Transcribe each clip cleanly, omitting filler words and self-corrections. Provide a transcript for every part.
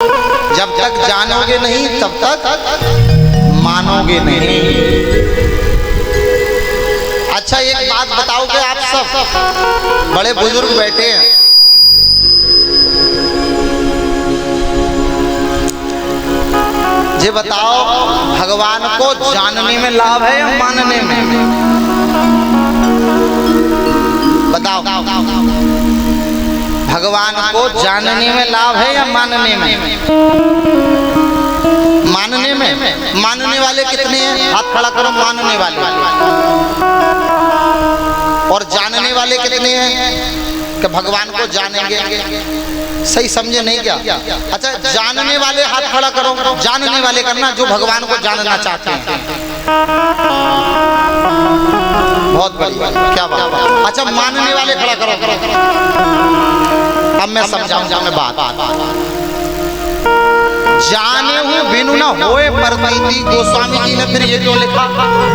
जब तक जानोगे नहीं तब तक मानोगे नहीं। अच्छा एक बात बताओगे, आप सब बड़े बुजुर्ग बैठे हैं, ये बताओ भगवान को जानने में लाभ है या मानने में? बताओ, भगवान को जानने में लाभ है या मानने में? मानने में। मानने वाले कितने हैं? हाथ खड़ा करो। मानने वाले। और जानने वाले कितने हैं कि भगवान को जानेंगे? सही समझे नहीं क्या? अच्छा, जानने वाले हाथ खड़ा करो। जानने वाले करना जो भगवान को जानना चाहते हैं। बहुत बढ़िया, क्या बात। अच्छा, मानने वाले खड़ा करो। अब मैं समझाऊंगा मैं बात। जाने हूँ बिनु न होए प्रतीति, गोस्वामी जी ने फिर ये क्यों लिखा?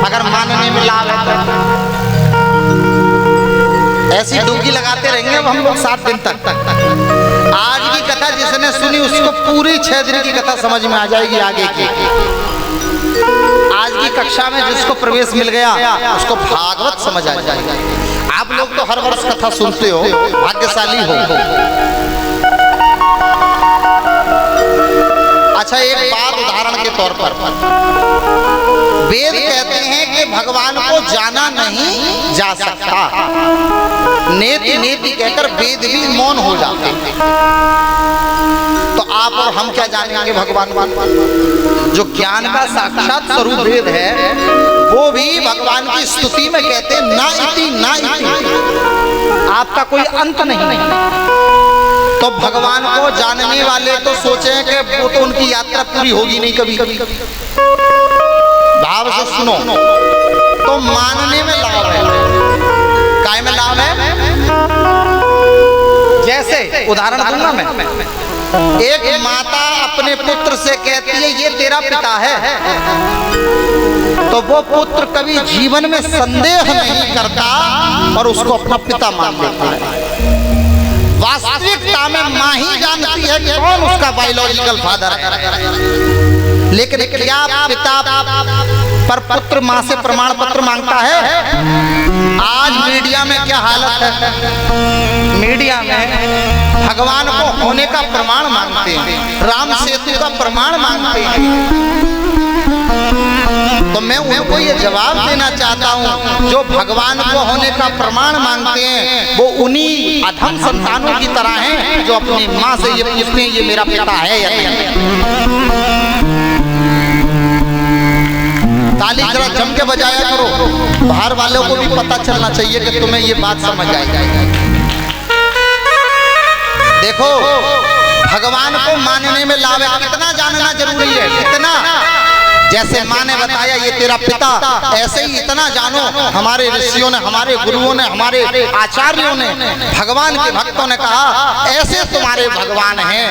अगर मानने में लाभ है तो ऐसी डुबकी लगाते रहेंगे अब हम लोग 7 दिन तक। आज की कथा जिसने सुनी उसको पूरी 6 दिन की कथा समझ में आ जाएगी आगे की। आज की कक्षा में जिसको प्रवेश मिल गया उसको भागवत समझ आ जाएगा। आप लोग तो हर वर्ष कथा सुनते हो, भाग्यशाली हो। अच्छा, एक बात उदाहरण के तौर पर, वेद कहते हैं कि भगवान को जाना नहीं जा सकता। नेति नेति कहकर वेद भी मौन हो जाते हैं। तो आप और हम क्या जानेंगे भगवान? जो ज्ञान का साक्षात स्वरूप वेद है वो भी भगवान की स्तुति में कहते हैं ना इति ना इति, आपका कोई अंत नहीं। तो भगवान को जानने वाले तो सोचे कि वो तो उनकी यात्रा पूरी होगी नहीं कभी। भाव से सुनो, तो मानने में लाभ है। काय में लाभ है? जैसे उदाहरण दूंगा मैं। एक माता अपने पुत्र से कहती है ये तेरा पिता है, तो वो पुत्र कभी जीवन में संदेह नहीं करता और उसको अपना पिता मान लेता है। वास्तविकता में माँ ही जानती है कि कौन उसका बायोलॉजिकल फादर है। लेकिन क्या पिता पर पुत्र माँ से प्रमाण पत्र मांगता है? आज मीडिया में क्या हालत है? मीडिया में भगवान को होने का प्रमाण मांगते हैं, राम सेतु का प्रमाण मांगते हैं। तो मैं उनको ये जवाब देना चाहता हूँ, जो भगवान को होने का प्रमाण मांगते हैं वो उन्हीं अधम संतानों की तरह हैं जो अपनी माँ से ये पूछते हैं ये मेरा पिता है या नहीं। ताली जरा जम के बजाया करो, बाहर वालों को भी पता चलना चाहिए कि तुम्हें ये बात समझ आई। देखो, भगवान को मानने में लाभ है। कितना जानना जरूरी है? कितना? जैसे माँ ने बताया ये तेरा पिता, ऐसे ही इतना जानो, हमारे ऋषियों ने, हमारे गुरुओं ने, हमारे आचार्यों ने, भगवान के भक्तों ने कहा ऐसे तुम्हारे भगवान हैं,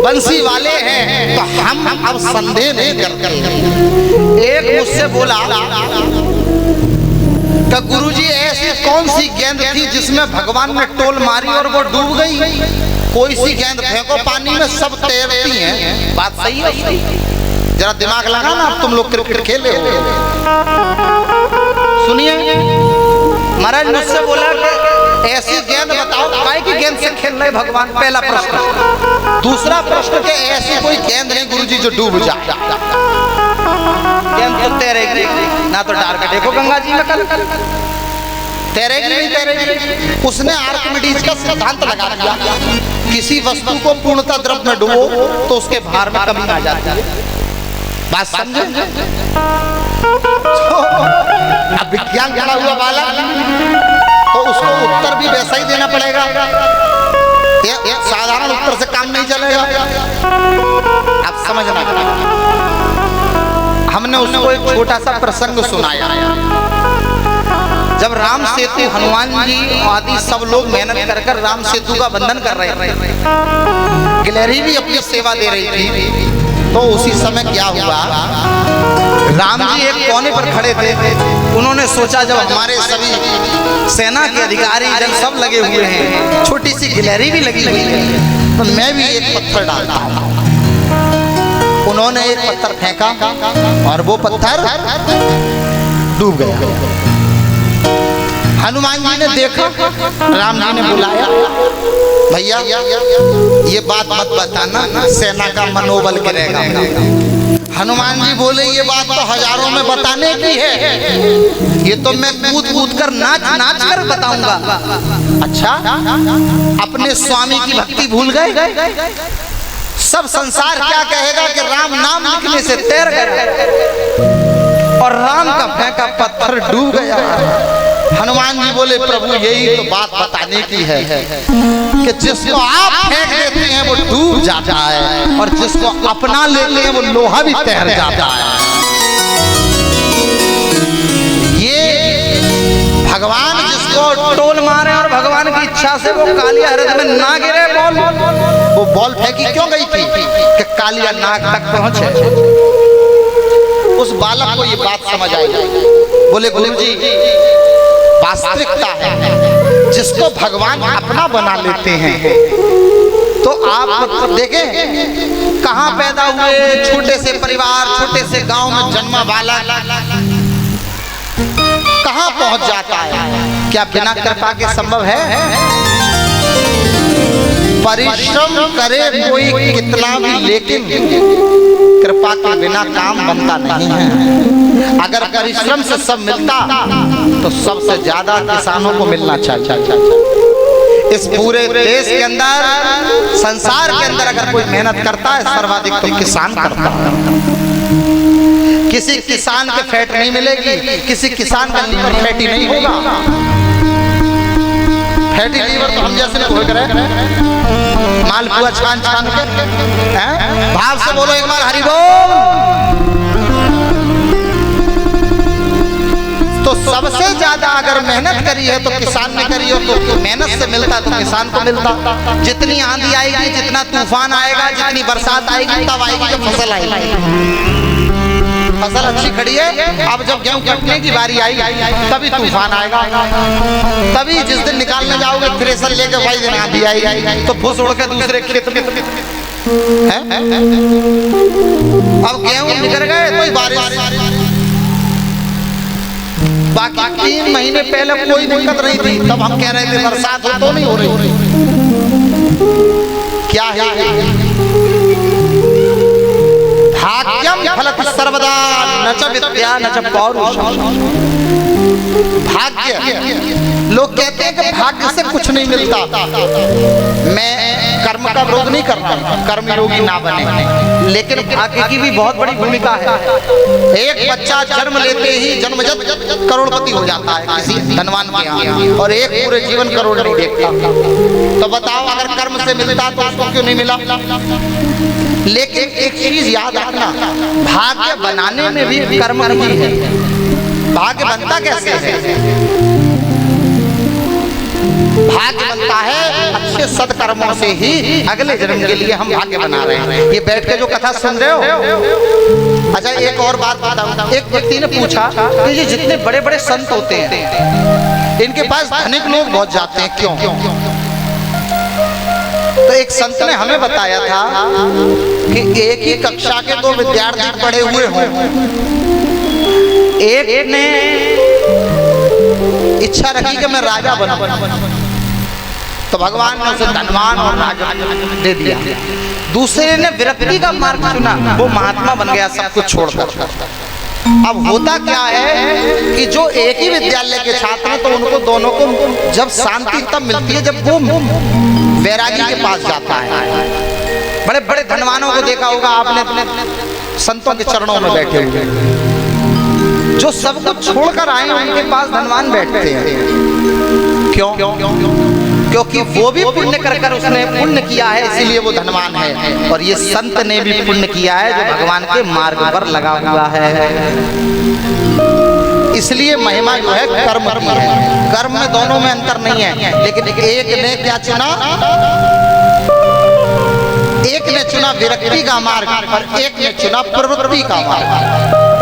बंसी वाले हैं, तो हम अब संदेह नहीं करते। एक मुझसे बोला कि गुरुजी ऐसी कौन सी गेंद थी जिसमें भगवान ने टोल मारी और वो डूब गई? कोई सी गेंद फेंको पानी में सब तैरती हैं। बात सही है? जरा दिमाग लगा ना, अब तुम लोग क्रिकेट खेले हो। सुनिए, महाराज मुझसे बोला कि ऐसी गेंद बताओ, काय की गेंद से खेल रहे भगवान? पहला प्रश्न। दूसरा प्रश्न कि ऐसी कोई गेंद नहीं गुरुजी जो डूब जाए? गेंद तो तैरेगी ना, तो डार के देखो गंगा जी में कल तैरेगी नहीं तैरेगी। उसने आर्किमिडीज का सिद्धांत लगा दिया, किसी वस्तु को पूर्णतः द्रव में डुबो तो उसके भार में कमी आ जाती है। बात समझे? अब विज्ञान खड़ा हुआ बालक, तो उसको उत्तर भी वैसा ही देना पड़ेगा। साधारण उत्तर से काम नहीं चलेगा। अब समझना, हमने उसको एक छोटा सा प्रसंग सुनाया। जब राम सेतु, हनुमान जी आदि सब लोग मेहनत कर कर राम सेतु का बंधन कर रहे थे, गिलहरी भी अपनी सेवा दे रही थी। तो उसी समय क्या हुआ, राम जी एक कोने पर खड़े थे। उन्होंने सोचा जब हमारे सभी सेना के अधिकारी जन सब लगे हुए हैं, छोटी सी गिलहरी भी लगी हुई है, तो मैं भी एक पत्थर डालता हूं। उन्होंने एक पत्थर फेंका और वो पत्थर डूब गया। हनुमान जी ने देखा, राम जी ने बुलाया, भैया ये बात मत बताना, सेना का मनोबल गिरेगा। हनुमान जी बोले ये बात तो हजारों में बताने की है, ये तो मैं कूद कूद कर नाच नाच कर बताऊंगा। अच्छा, अपने स्वामी की भक्ति भूल गए? सब संसार क्या कहेगा कि राम नाम लिखने से तैर गया और राम का फेंका पत्थर डूब गया। हनुमान जी बोले प्रभु यही तो बात बताने की है कि जिसको आप फेंक देते हैं वो डूब जाता है और जिसको अपना लेते हैं वो लोहा भी तैर जाता है। ये भगवान जिसको टोल मारे और भगवान की इच्छा से वो कालिया हृदय में ना गिरे बॉल, वो बॉल फेंकी क्यों गई थी कि कालिया नाक तक पहुंचे। उस बालक को ये बात समझ आई। बोले गुरुजी वास्तविकता है, जिसको भगवान अपना बना लेते हैं तो आप देखें कहां पैदा हुए, छोटे से परिवार, छोटे से गांव में जन्मा बालक कहां पहुंच जाता है। क्या बिना कृपा के संभव है? परिश्रम करे कोई कितना भी, लेकिन कृपा के बिना काम बनता नहीं है। अगर परिश्रम से सब मिलता तो सबसे ज्यादा किसानों को मिलना चाहिए। इस पूरे देश के अंदर, संसार के अंदर अगर कोई मेहनत करता है सर्वाधिक तो किसान करता है। किसी किसान के फैट नहीं मिलेगी, किसी किसान का लीवर फैटी नहीं होगा। फैटी लीवर तो हम जैसे लोग करे मालपुआ छान छान के, भाव से बोलो एक बार हरि बोल। तो सबसे ज्यादा अगर मेहनत करी है तो किसान ने करी हो, तो मेहनत से मिलता तो किसान को मिलता। जितनी आंधी आएगी, जितना तूफान आएगा, जितनी बरसात आएगी, तब आएगी जब फसल आएगी। फसल अच्छी खड़ी है, अब जब गेहूं कटने की बारी आई तभी तूफान आएगा। तभी जिस दिन निकालने जाओगे थ्रेसर लेके वही दिन आंधी आएगी तो फुस उड़ के दूसरे खेत में। अब गेहूं निकल गए तो बारिश, बाकी 3 महीने पहले कोई दिक्कत नहीं थी, तब हम कह रहे थे बरसात हो तो नहीं हो रही। क्या है? भाग्यम फलति सर्वदा न च विद्या न च पौरुषम। भाग्य, लोग कहते हैं कि भाग्य से कुछ नहीं मिलता। मैं कर्म का विरोध नहीं करता, कर्म योगी ना बने, लेकिन भाग्य की भी बहुत बड़ी भूमिका है। एक बच्चा जन्म लेते ही जन्मजत करोड़पति हो जाता है किसी धनवान के यहाँ, और एक पूरे जीवन करोड़ नहीं देखता। तो बताओ अगर कर्म से मिलता तो उसको क्यों नहीं मिला? लेकिन एक चीज याद रखना, भाग्य बनाने में भी कर्म नहीं है। भाग्य बनता कैसे है? भाग्य बनता है अच्छे सदकर्मों से ही। अगले जन्म के लिए हम भाग्य बना रहे हैं। ये बैठ के जो कथा सुन रहे हो। अच्छा एक और बात बताऊं, एक व्यक्ति ने पूछा कि ये जितने बड़े बड़े संत होते हैं इनके पास धनिक लोग बहुत जाते हैं, क्यों? तो एक संत ने हमें बताया था कि एक ही कक्षा के 2 विद्यार्थी पढ़े हुए हों, एक ने इच्छा रखी कि मैं राजा बनूं, तो भगवान ने उसे धनवान और राजा दे दिया। दूसरे ने विरक्ति का मार्ग चुना, वो महात्मा बन गया सब कुछ छोड़कर। अब होता क्या है कि जो एक ही विद्यालय के छात्र हैं तो उनको दोनों को जब शांति तब मिलती है जब वो वैरागी के पास जाता है। बड़े बड़े धनवानों को देखा होगा आपने, संतों के चरणों में बैठे हुए, जो सब कुछ छोड़कर आए उनके पास धनवान बैठते हैं। क्यों? क्योंकि वो भी पुण्य कर उसने पुण्य किया है, इसीलिए वो धनवान है। और ये संत ने भी पुण्य किया है जो भगवान के मार्ग पर लगा हुआ है। इसलिए महिमा जो है कर्म की है। कर्म में दोनों में अंतर नहीं है, लेकिन एक ने क्या चुना? एक ने चुना विरक्ति का मार्ग और एक ने चुना प्रवृत्ति का मार्ग।